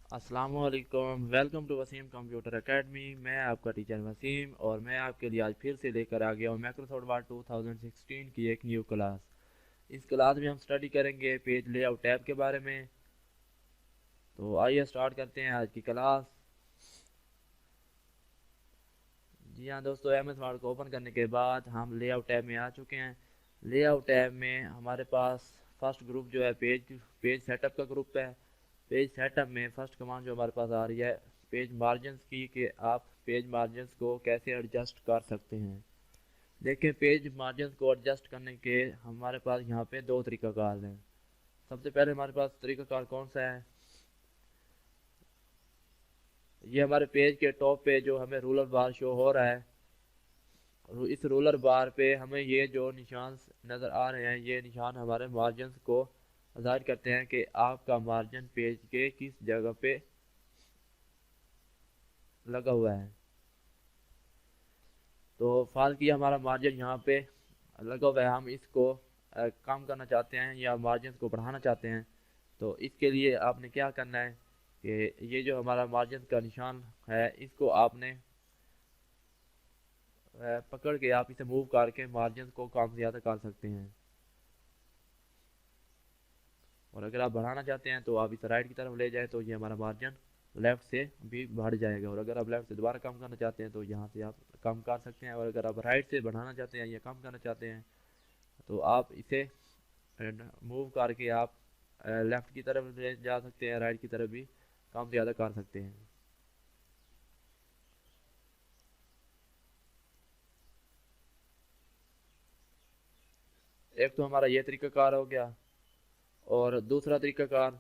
अस्सलामुअलैकुम, welcome to Waseem computer academy. मैं आपका टीचर वसीम और मैं आपके लिए आज फिर से लेकर आ गया हूँ माइक्रोसॉफ्ट वर्ड 2016 की एक न्यू क्लास। इस क्लास में हम स्टडी करेंगे पेज लेआउट टैब के बारे में। तो आइए स्टार्ट करते हैं आज की क्लास। जी हाँ दोस्तों, एमएस वर्ड को ओपन करने के बाद हम लेआउट टैब में आ चुके हैं। लेआउट टैब में हमारे पास फर्स्ट ग्रुप जो है पेज पेज सेटअप का ग्रुप है। पेज सेटअप में फर्स्ट कमांड जो हमारे पास आ रही है पेज मार्जिन्स की, कि आप पेज मार्जिन्स को कैसे एडजस्ट कर सकते हैं। देखिए, पेज मार्जिन्स को एडजस्ट करने के हमारे पास यहाँ पे दो तरीकाकार हैं। सबसे पहले हमारे पास तरीकाकार कौन सा है, ये हमारे पेज के टॉप पे जो हमें रूलर बार शो हो रहा है, इस रोलर बार पे हमें ये जो निशान नज़र आ रहे हैं, ये निशान हमारे मार्जिन को जाहिर करते हैं कि आपका मार्जिन पेज के किस जगह पे लगा हुआ है। तो फाल की हमारा मार्जिन यहाँ पे लगा हुआ है, हम इसको कम करना चाहते हैं या मार्जिन को बढ़ाना चाहते हैं। तो इसके लिए आपने क्या करना है कि ये जो हमारा मार्जिन का निशान है, इसको आपने पकड़ के आप इसे मूव करके मार्जिन को कम ज़्यादा कर सकते हैं। और अगर आप बढ़ाना चाहते हैं तो आप इसे राइट की तरफ ले जाएं तो ये हमारा मार्जिन लेफ़्ट से भी बढ़ जाएगा। और अगर आप लेफ़्ट से दोबारा कम करना चाहते हैं तो यहाँ से आप कम कर सकते हैं। और अगर आप राइट से बढ़ाना चाहते हैं या कम करना चाहते हैं तो आप इसे मूव करके आप लेफ़्ट की तरफ ले जा सकते हैं, राइट की तरफ भी कम ज़्यादा कर सकते हैं। एक तो हमारा ये तरीकाकार हो गया। और दूसरा तरीकाकार,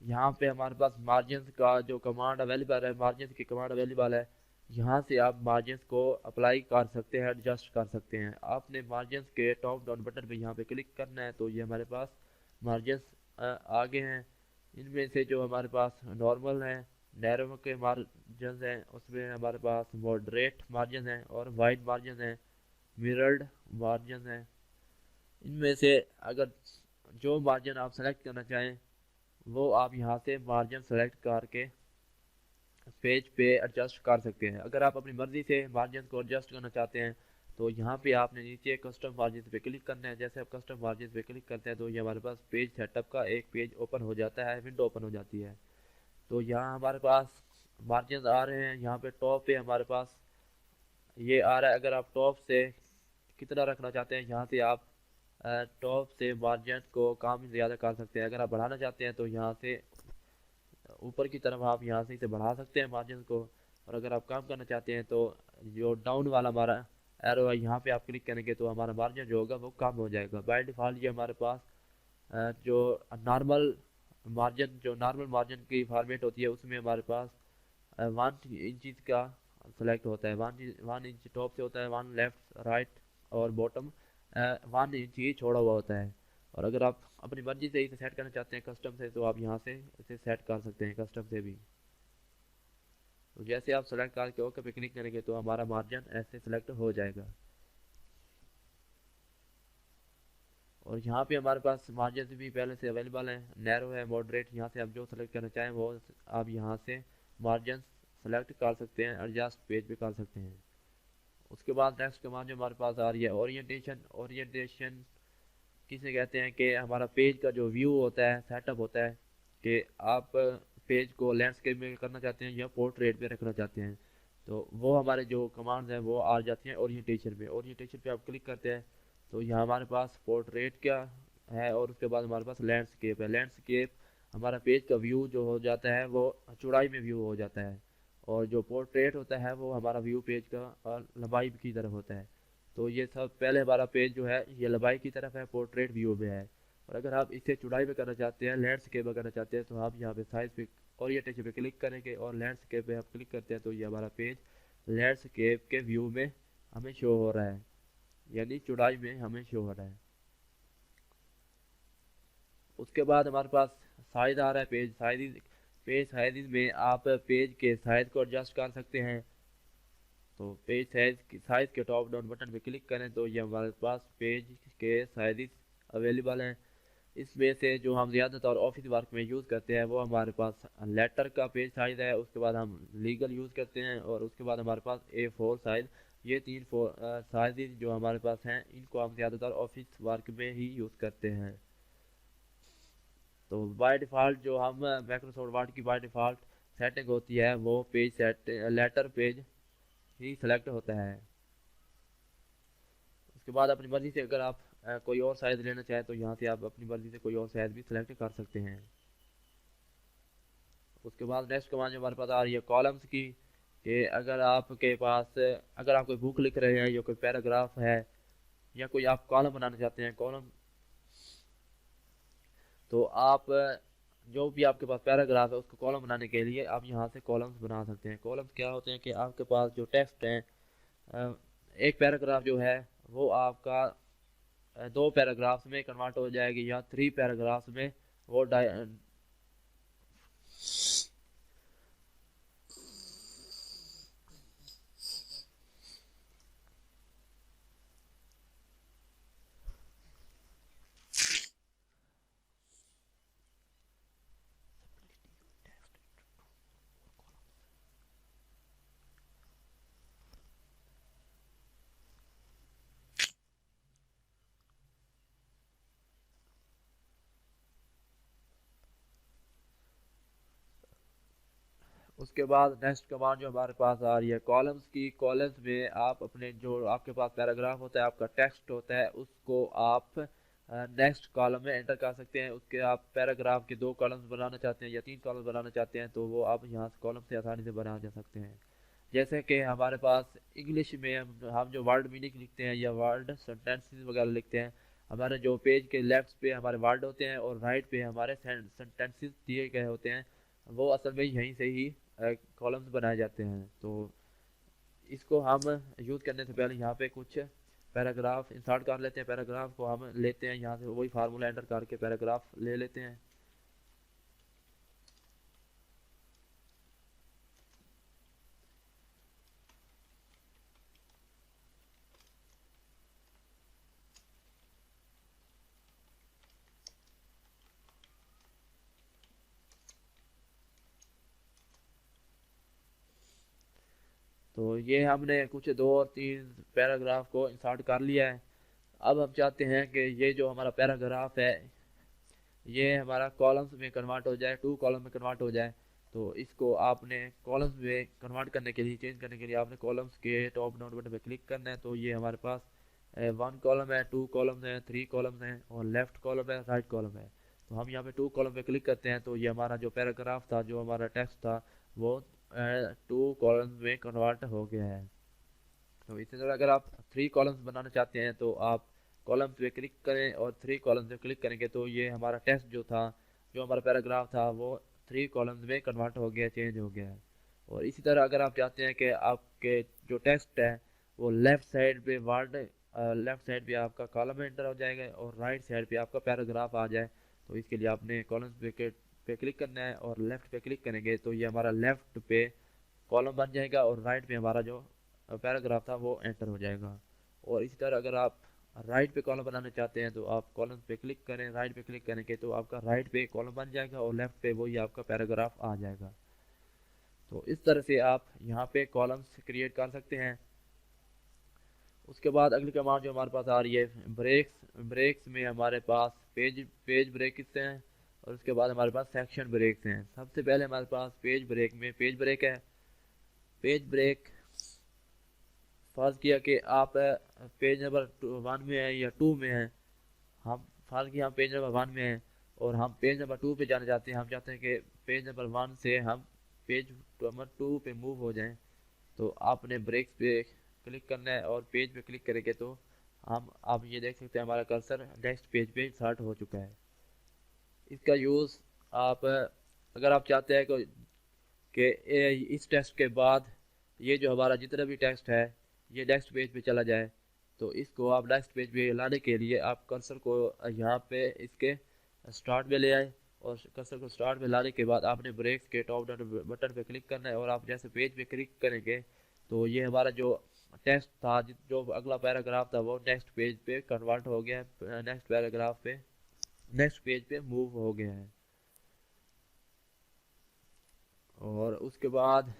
यहाँ पे हमारे पास मार्जिन का जो कमांड अवेलेबल है, मार्जिन की कमांड अवेलेबल है। यहाँ से आप मार्जिन को अप्लाई कर सकते हैं, एडजस्ट कर सकते हैं। आपने मार्जिन के टॉप डाउन बटन पे यहाँ पे क्लिक करना है तो ये हमारे पास मार्जिन आगे हैं। इनमें से जो हमारे पास नॉर्मल हैं, नैरो के मार्जिन हैं, उसमें हमारे पास मॉडरेट मार्जिन हैं और वाइड मार्जिन हैं, मिरर्ड मार्जिन हैं। इनमें से अगर जो मार्जिन आप सेलेक्ट करना चाहें वो आप यहाँ से मार्जिन सेलेक्ट करके पेज पे एडजस्ट कर सकते हैं। अगर आप अपनी मर्ज़ी से मार्जिन को एडजस्ट करना चाहते हैं तो यहाँ पे आपने नीचे कस्टम मार्जिन पे क्लिक करना है। जैसे आप कस्टम मार्जिन पे क्लिक करते हैं तो ये हमारे पास पेज सेटअप का एक पेज ओपन हो जाता है, विंडो ओपन हो जाती है। तो यहाँ हमारे पास मार्जिन आ रहे हैं। यहाँ पे टॉप पे हमारे पास ये आ रहा है। अगर आप टॉप से कितना रखना चाहते हैं, यहाँ से आप टॉप से मार्जिन को कम ज़्यादा कर सकते हैं। अगर आप बढ़ाना चाहते हैं तो यहाँ से ऊपर की तरफ आप यहाँ से इसे बढ़ा सकते हैं मार्जिन को। और अगर आप कम करना चाहते हैं तो जो डाउन वाला हमारा एरो है, यहाँ पे आप क्लिक करेंगे तो हमारा मार्जिन जो होगा वो कम हो जाएगा। बाय डिफ़ॉल्ट ये हमारे पास जो नॉर्मल नॉर्मल मार्जिन की फॉर्मेट होती है उसमें हमारे पास 1 इंच का सेलेक्ट होता है। 1 इंच टॉप से होता है, 1 लेफ्ट राइट और बॉटम 1 इंच ही छोड़ा हुआ होता है। और अगर आप अपनी मर्जी से इसे सेट करना चाहते हैं कस्टम से तो आप यहाँ से इसे सेट कर सकते हैं कस्टम से भी। तो जैसे आप सेलेक्ट करके ओके पे क्लिक करेंगे तो हमारा मार्जिन ऐसे सेलेक्ट हो जाएगा। और यहाँ पे हमारे पास मार्जिन भी पहले से अवेलेबल है, नैरो है, मॉडरेट। यहाँ से आप जो सेलेक्ट करना चाहें वो आप यहाँ से मार्जिन सेलेक्ट कर सकते हैं, एडजस्ट पेज पे कर सकते हैं। उसके बाद नेक्स्ट कमांड जो हमारे पास आ रही है ओरिएंटेशन। ओरिएंटेशन किसे कहते हैं कि हमारा पेज का जो व्यू होता है, सेटअप होता है, कि आप पेज को लैंडस्केप में करना चाहते हैं या पोर्ट्रेट पे रखना चाहते हैं। तो वो हमारे जो कमांड्स हैं वो आ जाती हैं ओरिएंटेशन पे। ओरिएंटेशन पे आप क्लिक करते हैं तो यहाँ हमारे पास पोर्ट्रेट क्या है और उसके बाद हमारे पास लैंडस्केप है। लैंडस्केप हमारा पेज का व्यू जो हो जाता है वो चौड़ाई में व्यू हो जाता है। और जो पोर्ट्रेट होता है वो हमारा व्यू पेज का लंबाई की तरफ होता है। तो ये सब पहले हमारा पेज जो है ये लंबाई की तरफ है, पोर्ट्रेट व्यू में है। और अगर आप इसे चौड़ाई में करना चाहते हैं, लैंडस्केप में करना चाहते हैं तो आप यहाँ पे साइज पे ओरिएंटेशन पे क्लिक करेंगे और लैंडस्केप पे आप क्लिक करते हैं तो ये हमारा पेज लैंडस्केप के व्यू में हमें शो हो रहा है, यानी चौड़ाई में हमें शो हो रहा है। उसके बाद हमारे पास साइज आ रहा है, पेज साइज। पेज साइज में आप पेज के साइज को एडजस्ट कर सकते हैं। तो पेज साइज के टॉप डाउन बटन पे क्लिक करें तो ये हमारे पास पेज के साइज अवेलेबल हैं। इसमें से जो हम ज़्यादातर ऑफिस वर्क में यूज़ करते हैं वो हमारे पास लेटर का पेज साइज़ है, उसके बाद हम लीगल यूज़ करते हैं, और उसके बाद हमारे पास A4 साइज़। ये तीन साइज़ जो हमारे पास हैं इनको हम ज़्यादातर ऑफिस वर्क में ही यूज़ करते हैं। तो बाय डिफ़ॉल्ट जो हम माइक्रोसॉफ्ट वर्ड की बाय डिफ़ॉल्ट सेटिंग होती है वो पेज सेट लेटर पेज ही सिलेक्ट होता है। उसके बाद अपनी मर्ज़ी से अगर आप कोई और साइज़ लेना चाहें तो यहाँ से आप अपनी मर्ज़ी से कोई और साइज़ भी सिलेक्ट कर सकते हैं। उसके बाद नेक्स्ट कमांड जो हमारे पास आ रही है कॉलम्स की, कि अगर आपके पास अगर आप कोई बुक लिख रहे हैं या कोई पैराग्राफ है या कोई आप कॉलम बनाना चाहते हैं कॉलम, तो आप जो भी आपके पास पैराग्राफ है उसको कॉलम बनाने के लिए आप यहाँ से कॉलम्स बना सकते हैं। कॉलम्स क्या होते हैं कि आपके पास जो टेक्स्ट है, एक पैराग्राफ जो है वो आपका दो पैराग्राफ्स में कन्वर्ट हो जाएगी या थ्री पैराग्राफ्स में वो उसके बाद नेक्स्ट कमांड जो हमारे पास आ रही है कॉलम्स की। कॉलम्स में आप अपने जो आपके पास पैराग्राफ होता है, आपका टेक्स्ट होता है, उसको आप नेक्स्ट कॉलम में एंटर कर सकते हैं। उसके आप पैराग्राफ के दो कॉलम्स बनाना चाहते हैं या तीन कॉलम्स बनाना चाहते हैं तो वो आप यहाँ से कॉलम से आसानी से बना जा सकते हैं। जैसे कि हमारे पास इंग्लिश में हम जो वर्ड मीनिंग लिखते हैं या वर्ड सेंटेंसेस वगैरह लिखते हैं, हमारे जो पेज के लेफ्ट पे हमारे वर्ड होते हैं और राइट पे हमारे सेंटेंसेस दिए गए होते हैं, वो असल में यहीं से ही कॉलम्स बनाए जाते हैं। तो इसको हम यूज़ करने से पहले यहाँ पे कुछ पैराग्राफ इंसर्ट कर लेते हैं। पैराग्राफ को हम लेते हैं यहाँ से, वही फार्मूला एंटर करके पैराग्राफ ले लेते हैं। तो ये हमने कुछ दो और तीन पैराग्राफ को इंसर्ट कर लिया है। अब हम चाहते हैं कि ये जो हमारा पैराग्राफ है ये हमारा कॉलम्स में कन्वर्ट हो जाए, टू कॉलम में कन्वर्ट हो जाए। तो इसको आपने कॉलम्स में कन्वर्ट करने के लिए, चेंज करने के लिए आपने कॉलम्स के टॉप डाउन बटन पे क्लिक करना है। तो ये हमारे पास वन कॉलम है, टू कॉलम्स हैं, थ्री कॉलम्स हैं और लेफ्ट कॉलम है, राइट कॉलम है। तो हम यहाँ पे टू कॉलम पे क्लिक करते हैं तो ये हमारा जो पैराग्राफ था, जो हमारा टेक्स्ट था, वो टू कॉलम्स में कन्वर्ट हो गया है। तो इसी तरह अगर आप थ्री कॉलम्स बनाना चाहते हैं तो आप कॉलम्स पे क्लिक करें और थ्री कॉलम्स पे क्लिक करेंगे तो ये हमारा टेक्स्ट जो था, जो हमारा पैराग्राफ था, वो थ्री कॉलम्स में कन्वर्ट हो गया, चेंज हो गया है। और इसी तरह अगर आप चाहते हैं कि आपके जो टेक्स्ट है वो लेफ़्ट साइड पे वर्ड, लेफ़्ट साइड पे आपका कॉलम एंटर हो जाएगा और राइट साइड पे आपका पैराग्राफ आ जाए, तो इसके लिए आपने कॉलम्स पे क्लिक करना है और लेफ़्ट पे क्लिक करेंगे तो ये हमारा लेफ़्ट पे कॉलम बन जाएगा और राइट पे हमारा जो पैराग्राफ था वो एंटर हो जाएगा। और इसी तरह अगर आप राइट पे कॉलम बनाना चाहते हैं तो आप कॉलम पे क्लिक करें, राइट पे क्लिक करेंगे तो आपका राइट पे कॉलम बन जाएगा और लेफ्ट पे वही आपका पैराग्राफ आ जाएगा। तो इस तरह से आप यहाँ पे कॉलम्स क्रिएट कर सकते हैं। उसके बाद अगली कमांड जो हमारे पास आ रही है ब्रेक्स। ब्रेक्स में हमारे पास पेज ब्रेक्स हैं और उसके बाद हमारे पास सेक्शन ब्रेक्स हैं। सबसे पहले हमारे पास पेज ब्रेक में पेज ब्रेक है। पेज ब्रेक फर्ज किया कि आप पेज नंबर वन में है या टू में है। हम फर्ज किया हम पेज नंबर वन में हैं और हम पेज नंबर टू पे जाना चाहते हैं। हम चाहते हैं कि पेज नंबर वन से हम पेज नंबर टू पे मूव हो जाएं। तो आपने ब्रेक्स पे क्लिक करना है और पेज पे क्लिक करेंगे तो हम आप ये देख सकते हैं हमारा कर्सर नेक्स्ट पेज पे इंसर्ट हो चुका है। इसका यूज़ आप अगर आप चाहते हैं कि इस टेक्स्ट के बाद ये जो हमारा जितना भी टेक्स्ट है ये नेक्स्ट पेज पे चला जाए, तो इसको आप नेक्स्ट पेज पे लाने के लिए आप कर्सर को यहाँ पे इसके स्टार्ट में ले आए और कर्सर को स्टार्ट में लाने के बाद आपने ब्रेक्स के टॉप डाउन बटन पे क्लिक करना है और आप जैसे पेज पे क्लिक करेंगे तो ये हमारा जो टेक्स्ट था, जो अगला पैराग्राफ था, वो नेक्स्ट पेज पे कन्वर्ट हो गया, नेक्स्ट पैराग्राफ पे। नेक्स्ट पेज पे मूव हो गया है। और उसके बाद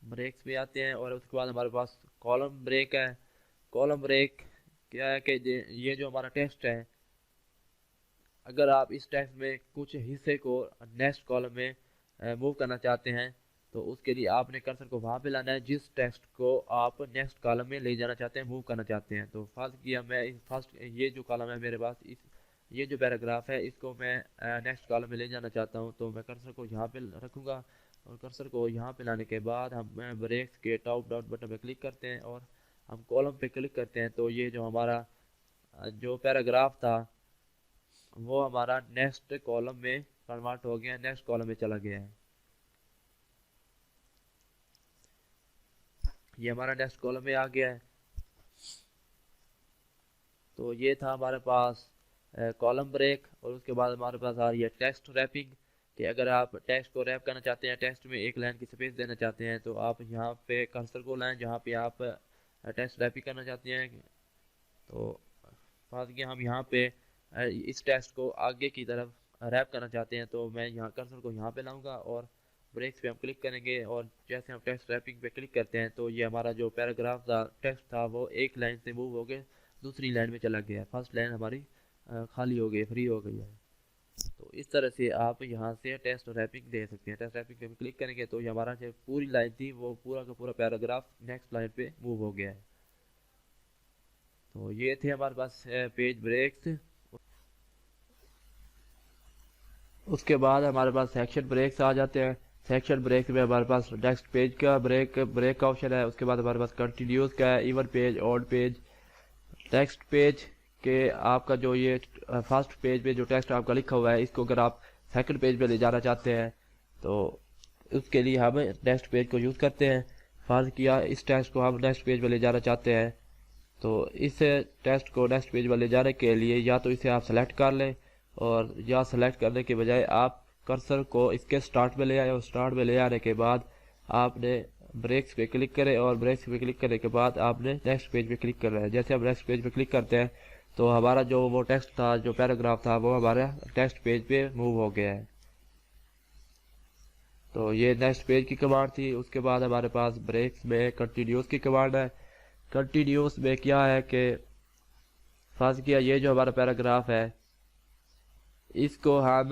ब्रेक्स पे आते हैं, और उसके बाद हमारे पास कॉलम ब्रेक है। कॉलम ब्रेक क्या है कि ये जो हमारा टेक्स्ट है, अगर आप इस टेक्स्ट में कुछ हिस्से को नेक्स्ट कॉलम में मूव करना चाहते हैं, तो उसके लिए आपने कर्सर को वहाँ पे लाना है जिस टेक्स्ट को आप नेक्स्ट कॉलम में ले जाना चाहते हैं, मूव करना चाहते हैं। तो फर्स्ट किया मैं फर्स्ट ये जो कॉलम है मेरे पास, इस ये जो पैराग्राफ है इसको मैं नेक्स्ट कॉलम में ले जाना चाहता हूँ, तो मैं कर्सर को यहाँ पे रखूँगा। और कर्सर को यहाँ पे लाने के बाद हम ब्रेक्स के टॉप डाउन बटन पे क्लिक करते हैं और हम कॉलम पे क्लिक करते हैं। तो ये जो हमारा जो पैराग्राफ था वो हमारा नेक्स्ट कॉलम में कन्वर्ट हो गया, नेक्स्ट कॉलम में चला गया है। ये हमारा नेक्स्ट कॉलम में आ गया है। तो ये था हमारे पास कॉलम ब्रेक। और उसके बाद हमारे पास आ रही है टेक्स्ट रैपिंग, कि अगर आप टेक्स्ट को रैप करना चाहते हैं, टेक्स्ट में एक लाइन की स्पेस देना चाहते हैं, तो आप यहाँ पे कर्सर को लाएं जहाँ पे आप टेक्स्ट रैपिंग करना चाहते हैं। तो बात की हम यहाँ पे इस टेक्स्ट को आगे की तरफ रैप करना चाहते हैं, तो मैं यहाँ कर्सर को यहाँ पे लाऊंगा और ब्रेक्स पे हम क्लिक करेंगे। और जैसे हम टेक्स्ट रैपिंग पे क्लिक करते हैं, तो ये हमारा जो पैराग्राफ था, टेक्स्ट था, वो एक लाइन से मूव हो गए दूसरी लाइन में चला गया। फर्स्ट लाइन हमारी खाली हो गई, फ्री हो गई है। तो इस तरह से आप यहाँ से टेक्स्ट रैपिंग दे सकते हैं। टेक्स्ट रैपिंग पे क्लिक करेंगे तो ये हमारा जो पूरी लाइन थी वो पूरा का पूरा पैराग्राफ नेक्स्ट लाइन पे मूव हो गया है। तो ये थे हमारे पास पेज ब्रेक्स। उसके बाद हमारे पास सेक्शन ब्रेक्स आ जाते हैं। सेक्शन ब्रेक में हमारे पास नेक्स्ट पेज का ब्रेक का ऑप्शन है। उसके बाद हमारे पास कंटिन्यूस का है, even page, odd page, text page के आपका जो ये फर्स्ट पेज पे जो टेक्स्ट आपका लिखा हुआ है, इसको अगर आप सेकंड पेज पे ले जाना चाहते हैं, तो उसके लिए हम नेक्स्ट पेज को यूज़ करते हैं। फर्ज किया इस टेक्स्ट को हम नेक्स्ट पेज पे ले जाना चाहते हैं, तो इस टेक्स्ट को नेक्स्ट पेज पर ले जाने के लिए या तो इसे आप सेलेक्ट कर लें, और या सेलेक्ट करने के बजाय आप कर्सर को इसके स्टार्ट में ले आए, और स्टार्ट में ले आने के बाद आपने ब्रेक्स पे क्लिक करें, और ब्रेक्स पे क्लिक करने के बाद आपने नेक्स्ट पेज पे क्लिक करना है। जैसे हम नेक्स्ट पेज पे क्लिक करते हैं तो हमारा जो वो टेक्स्ट था, जो पैराग्राफ था, वो हमारे टेक्स्ट पेज पे मूव हो गया है। तो ये नेक्स्ट पेज की कमांड थी। उसके बाद हमारे पास ब्रेक्स में कंटिन्यूस की कमांड है। कंटिन्यूस में क्या है कि फर्ज किया ये जो हमारा पैराग्राफ है, इसको हम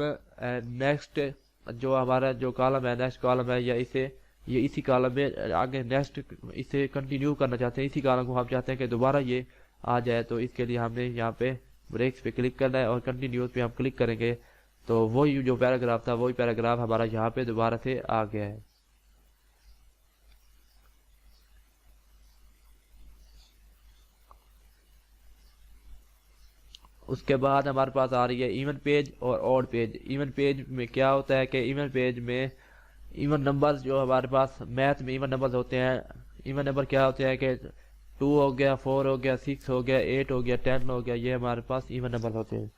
नेक्स्ट जो हमारा जो कॉलम है, नेक्स्ट कॉलम है, या ये इसी कॉलम में आगे नेक्स्ट इसे कंटिन्यू करना चाहते हैं, इसी कॉलम को हम चाहते हैं कि दोबारा ये आ जाए। तो इसके लिए हमने यहाँ पे ब्रेक्स पे क्लिक करना है और कंटिन्यूस पे हम क्लिक करेंगे, तो वही जो पैराग्राफ था वही पैराग्राफ हमारा यहाँ पे दोबारा से आ गया है। उसके बाद हमारे पास आ रही है इवन पेज और ऑड पेज। इवन पेज में क्या होता है कि इवन पेज में इवन नंबर्स, जो हमारे पास मैथ में इवन नंबर्स होते हैं, इवन नंबर क्या होते हैं कि 2 हो गया, 4 हो गया, 6 हो गया, 8 हो गया, 10 हो गया, ये हमारे पास इवन नंबर होते हैं।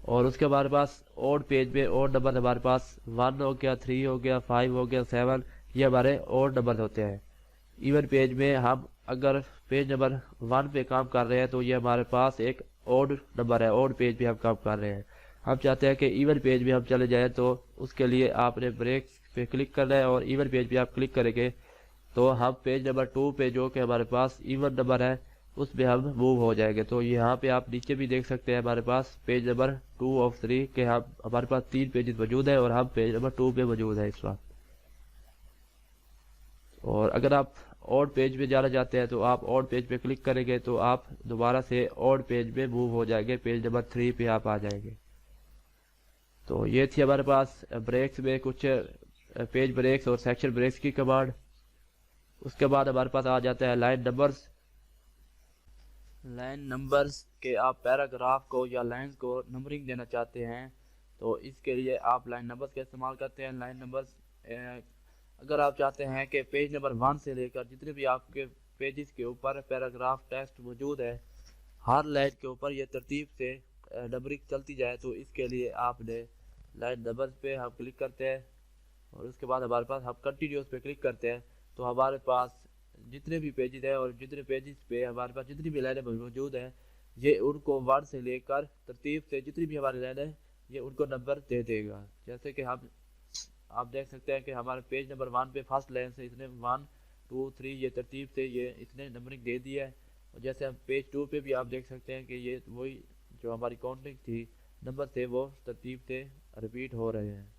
और उसके हमारे पास ऑड पेज में ऑड नंबर हमारे पास 1 हो गया, 3 हो गया, 5 हो गया, 7, ये हमारे ऑड नंबर होते हैं। इवन पेज में हम अगर पेज नंबर 1 पे काम कर रहे हैं तो ये हमारे पास एक ऑड नंबर है, ऑड पेज पे हम काम कर रहे हैं। हम चाहते हैं कि इवन पेज में हम चले जाएं, तो उसके लिए आपने ब्रेक पे क्लिक करना है और इवन पेज पे आप क्लिक करेंगे तो हम पेज नंबर 2 पे जो कि हमारे पास इवन नंबर है उस पे हम मूव हो जाएंगे। तो यहाँ पे आप नीचे भी देख सकते हैं हमारे पास पेज नंबर 2 ऑफ 3 के हम हमारे पास 3 पेजेस मौजूद है और हम पेज नंबर 2 पे मौजूद है इस वक्त। और अगर आप ऑड पेज पे जाना चाहते हैं तो आप ऑड पेज पे क्लिक करेंगे तो आप दोबारा से ऑड पेज पे मूव हो जाएंगे, पेज नंबर 3 पे आप आ जाएंगे। तो ये थी हमारे पास ब्रेक्स में कुछ पेज ब्रेक्स और सेक्शन ब्रेक्स की कमांड। उसके बाद हमारे पास आ जाता है लाइन नंबर्स। लाइन नंबर्स के आप पैराग्राफ को या लाइंस को नंबरिंग देना चाहते हैं, तो इसके लिए आप लाइन नंबर्स का इस्तेमाल करते हैं। लाइन नंबर्स अगर आप चाहते हैं कि पेज नंबर 1 से लेकर जितने भी आपके पेजेस के ऊपर पैराग्राफ टेक्स्ट मौजूद है, हर लाइन के ऊपर ये तरतीब से नंबरिंग चलती जाए, तो इसके लिए आपने लाइन नंबर्स पे हम क्लिक करते हैं और उसके बाद हमारे पास हम कंटिन्यूस पे क्लिक करते हैं, तो हमारे पास जितने भी पेजेस हैं और जितने पेजेस पे हमारे पास जितनी भी लाइनें मौजूद हैं ये उनको 1 से लेकर तरतीब से जितनी भी हमारी लाइन है ये उनको नंबर दे देगा। जैसे कि हम आप देख सकते हैं कि हमारे पेज नंबर 1 पे फर्स्ट लाइन से इसने 1 2 3 ये तरतीब से ये इसने नंबरिंग दे दी है। और जैसे हम पेज 2 पे भी आप देख सकते हैं कि ये वही जो हमारी काउंटिंग थी नंबर थे वो तरतीब से रिपीट हो रहे हैं।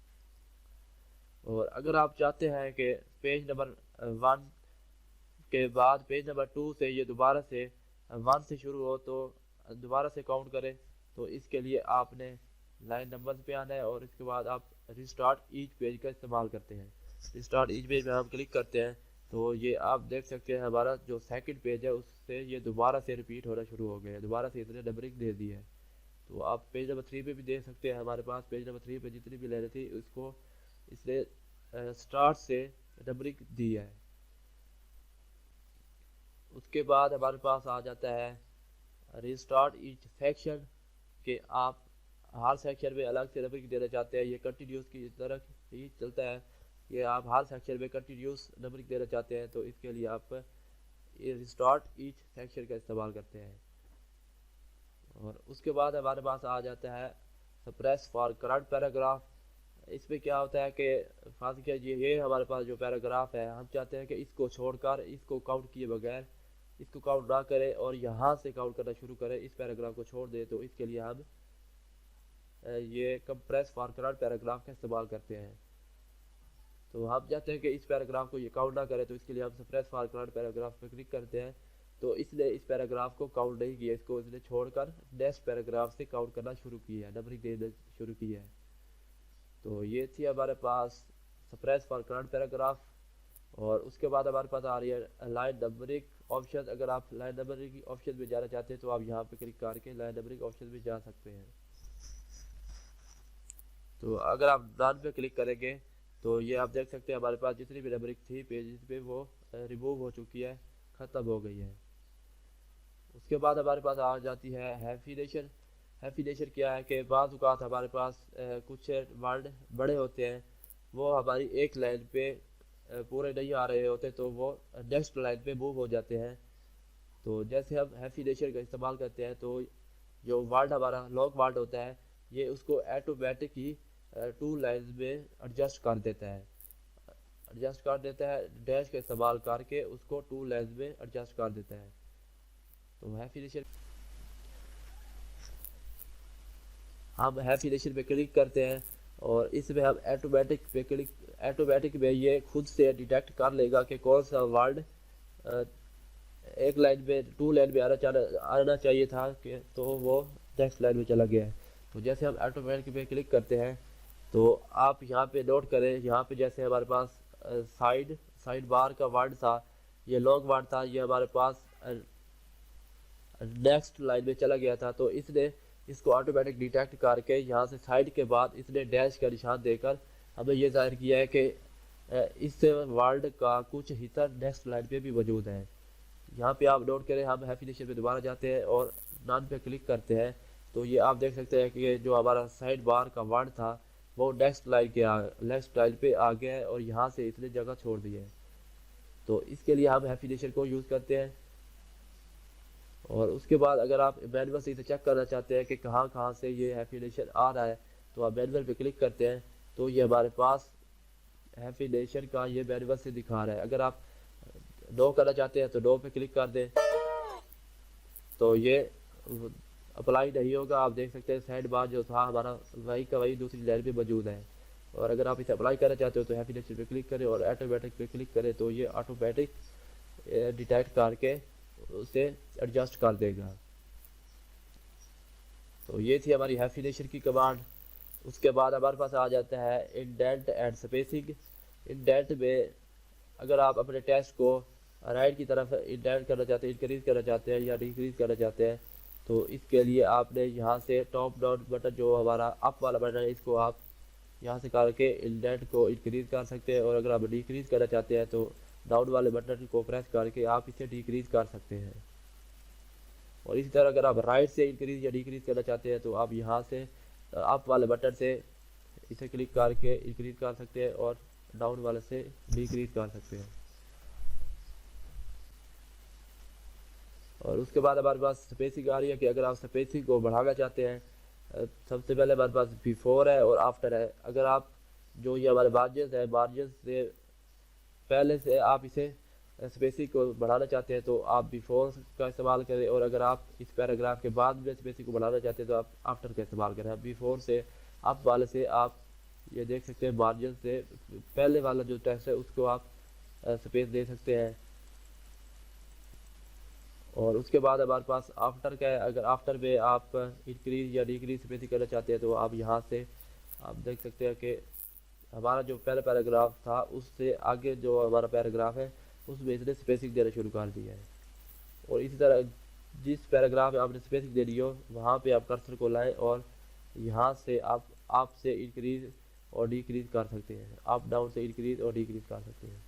और अगर आप चाहते हैं कि पेज नंबर 1 के बाद पेज नंबर 2 से ये दोबारा से 1 से शुरू हो तो दोबारा से काउंट करें, तो इसके लिए आपने लाइन नंबर्स पे आना है और इसके बाद आप रिस्टार्ट ईच पेज का इस्तेमाल करते हैं। रिस्टार्ट ईच पेज में हम क्लिक करते हैं तो ये आप देख सकते हैं हमारा जो सेकंड पेज है उससे ये दोबारा से रिपीट होना शुरू हो गया है, दोबारा से इतने नंबरिंग दे दी है। तो आप पेज नंबर 3 पे भी देख सकते हैं हमारे पास पेज नंबर 3 पे जितनी भी लाइनें थी उसको इसने स्टार्ट से नंबरिंग दी है। उसके बाद हमारे पास आ जाता है रिस्टार्ट ईच सेक्शन के आप हर सेक्शन में अलग से नंबरिंग देना चाहते हैं, ये कंटिन्यूस की तरह ही चलता है। ये आप हर सेक्शन में कंटिन्यूस नंबरिंग देना चाहते हैं तो इसके लिए आप ये रिस्टार्ट ईच सेक्शन का इस्तेमाल करते हैं। और उसके बाद हमारे पास आ जाता है सप्रेस फॉर करंट पैराग्राफ। इसमें क्या होता है कि फार्ज कीजिए ये हमारे पास जो पैराग्राफ है हम चाहते हैं कि इसको छोड़कर इसको काउंट किए बगैर इसको काउंट ना करें और यहाँ से काउंट करना शुरू करें, इस पैराग्राफ को छोड़ दें। तो इसके लिए हम ये कंप्रेस फॉर करंट पैराग्राफ का इस्तेमाल करते हैं। तो हम चाहते हैं कि इस पैराग्राफ को ये काउंट ना करें तो इसके लिए हम सप्रेस फॉर करंट पैराग्राफ पर क्लिक करते हैं। तो इसने इस पैराग्राफ को काउंट नहीं किया, इसको इसने छोड़कर नेक्स्ट पैराग्राफ से काउंट करना शुरू किया है, नंबरिंग देना शुरू किया है। तो ये थी हमारे पास सप्रेस फॉर करंट पैराग्राफ। और उसके बाद हमारे पास आ रही है लाइन नंबरिंग ऑप्शन। अगर आप लाइन नंबरिंग ऑप्शन में जाना चाहते हैं तो आप यहाँ पे क्लिक करके लाइन नंबरिंग ऑप्शन में जा सकते हैं। तो अगर आप डन पे क्लिक करेंगे तो ये आप देख सकते हैं हमारे पास जितनी भी नंबरिंग थी पेज पे वो रिमूव हो चुकी है, ख़त्म हो गई है। उसके बाद हमारे पास आ जाती है हैफिनेशन। हैफिनेशन क्या है कि बाज़ औक़ात हमारे पास कुछ वर्ड बड़े होते हैं वो हमारी एक लाइन पे पूरे नहीं आ रहे होते तो वो नेक्स्ट लाइन पे मूव हो जाते हैं। तो जैसे हम हैफिनेशन का इस्तेमाल करते हैं तो जो वर्ड हमारा लॉन्ग वर्ड होता है ये उसको ऑटोमेटिक ही 2 लाइन्स में एडजस्ट कर देता है, डैश का इस्तेमाल करके उसको 2 लाइन्स में एडजस्ट कर देता है। तो हैफिनेशन हम हैफिनेशन पे क्लिक करते हैं और इसमें हम ऑटोमेटिक में ये खुद से डिटेक्ट कर लेगा कि कौन सा वर्ड एक लाइन में 2 लाइन में आना चाहिए था कि तो वो नेक्स्ट लाइन में चला गया है। तो जैसे हम ऑटोमेटिक पे क्लिक करते हैं तो आप यहाँ पे नोट करें, यहाँ पे जैसे हमारे पास साइड बार का वर्ड था, ये लॉन्ग वर्ड था, ये हमारे पास नेक्स्ट लाइन में चला गया था। तो इसने इसको ऑटोमेटिक डिटेक्ट करके यहाँ से साइड के बाद इसने डैश का निशान देकर हमें ये जाहिर किया है कि इस वर्ड का कुछ हिस्सा नेक्स्ट लाइन पे भी मौजूद है। यहाँ पे आप नोट करें, हम हैफिनेशन पे दोबारा जाते हैं और नन पे क्लिक करते हैं तो ये आप देख सकते हैं कि जो हमारा साइड बार का वर्ड था वो नेक्स्ट लाइन पे आ गया है और यहाँ से इसने जगह छोड़ दी है। तो इसके लिए हम हैफिनेशन को यूज़ करते हैं। और उसके बाद अगर आप मैनुअल से इसे चेक करना चाहते हैं कि कहाँ कहाँ से ये हैफिनेशन आ रहा है तो आप मैनुअल पे क्लिक करते हैं तो ये हमारे पास हैफिनेशन का ये मैनुअल से दिखा रहा है। अगर आप नो करना चाहते हैं तो नो पे क्लिक कर दें तो ये अप्लाई नहीं होगा। आप देख सकते हैं साइड बार जो था हमारा वही का वही दूसरी लाइन पे मौजूद है। और अगर आप इसे अप्लाई करना चाहते हो तो हैफिनेशन पे क्लिक करें और ऑटोमेटिक पे क्लिक करें तो ये ऑटोमेटिक डिटेक्ट करके उसे एडजस्ट कर देगा। तो ये थी हमारी हैफिनेशन की कमांड। उसके बाद हमारे पास आ जाता है इंडेंट एंड स्पेसिंग। इंडेंट में अगर आप अपने टेक्स्ट को राइट की तरफ इंडेंट करना चाहते हैं, इंक्रीज करना चाहते हैं या डिक्रीज करना चाहते हैं तो इसके लिए आपने यहाँ से टॉप डाउन बटन जो हमारा अप वाला बटन है इसको आप यहाँ से करके इंडेंट को इंक्रीज कर सकते हैं। और अगर आप डिक्रीज करना चाहते हैं तो डाउन वाले बटन को प्रेस करके आप इसे डिक्रीज कर सकते हैं। और इसी तरह अगर आप राइट से इंक्रीज या डिक्रीज करना चाहते हैं तो आप यहाँ से अप वाले बटन से इसे क्लिक करके इंक्रीज कर सकते हैं और डाउन वाले से डिक्रीज कर सकते हैं। और उसके बाद हमारे पास स्पेसिंग आ रही है कि अगर आप स्पेसिंग को बढ़ाना चाहते हैं, सबसे पहले हमारे पास बिफोर है और आफ्टर है। अगर आप जो ये हमारे मार्जिन है, मार्जिन से पहले से आप इसे स्पेसिंग को बढ़ाना चाहते हैं तो आप बिफोर का इस्तेमाल करें, और अगर आप इस पैराग्राफ के बाद में स्पेसिंग को बढ़ाना चाहते हैं तो आप आफ्टर का इस्तेमाल करें। बिफोर से आप वाले से आप ये देख सकते हैं मार्जिन से पहले वाला जो टेक्स्ट है उसको आप स्पेस दे सकते हैं। और उसके बाद हमारे पास आफ्टर का है। अगर आफ्टर में आप इंक्रीज या डिक्रीज स्पेसिंग करना चाहते हैं तो आप यहाँ से आप देख सकते हैं कि हमारा जो पहला पैराग्राफ था उससे आगे जो हमारा पैराग्राफ है उसमें इसने स्पेसिंग देना शुरू कर दिया है। और इसी तरह जिस पैराग्राफ में आपने स्पेसिंग दे दी हो वहाँ पे आप कर्सर को लाएं और यहाँ से आप से इंक्रीज और डिक्रीज कर सकते हैं, अप डाउन से इंक्रीज और डिक्रीज कर सकते हैं।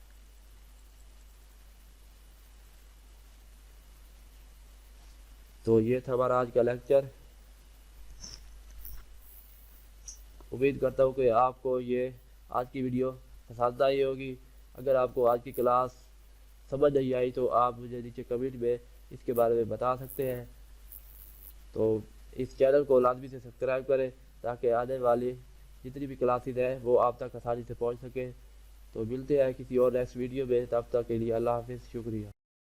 तो ये था हमारा आज का लेक्चर। उम्मीद करता हूँ कि आपको ये आज की वीडियो पसंद आई होगी। अगर आपको आज की क्लास समझ नहीं आई तो आप मुझे नीचे कमेंट में इसके बारे में बता सकते हैं। तो इस चैनल को लाजमी से सब्सक्राइब करें ताकि आने वाली जितनी भी क्लासेस हैं वो आप तक आसानी से पहुंच सके। तो मिलते हैं किसी और नेक्स्ट वीडियो में, तब तक के लिए अल्लाह हाफिज़, शुक्रिया।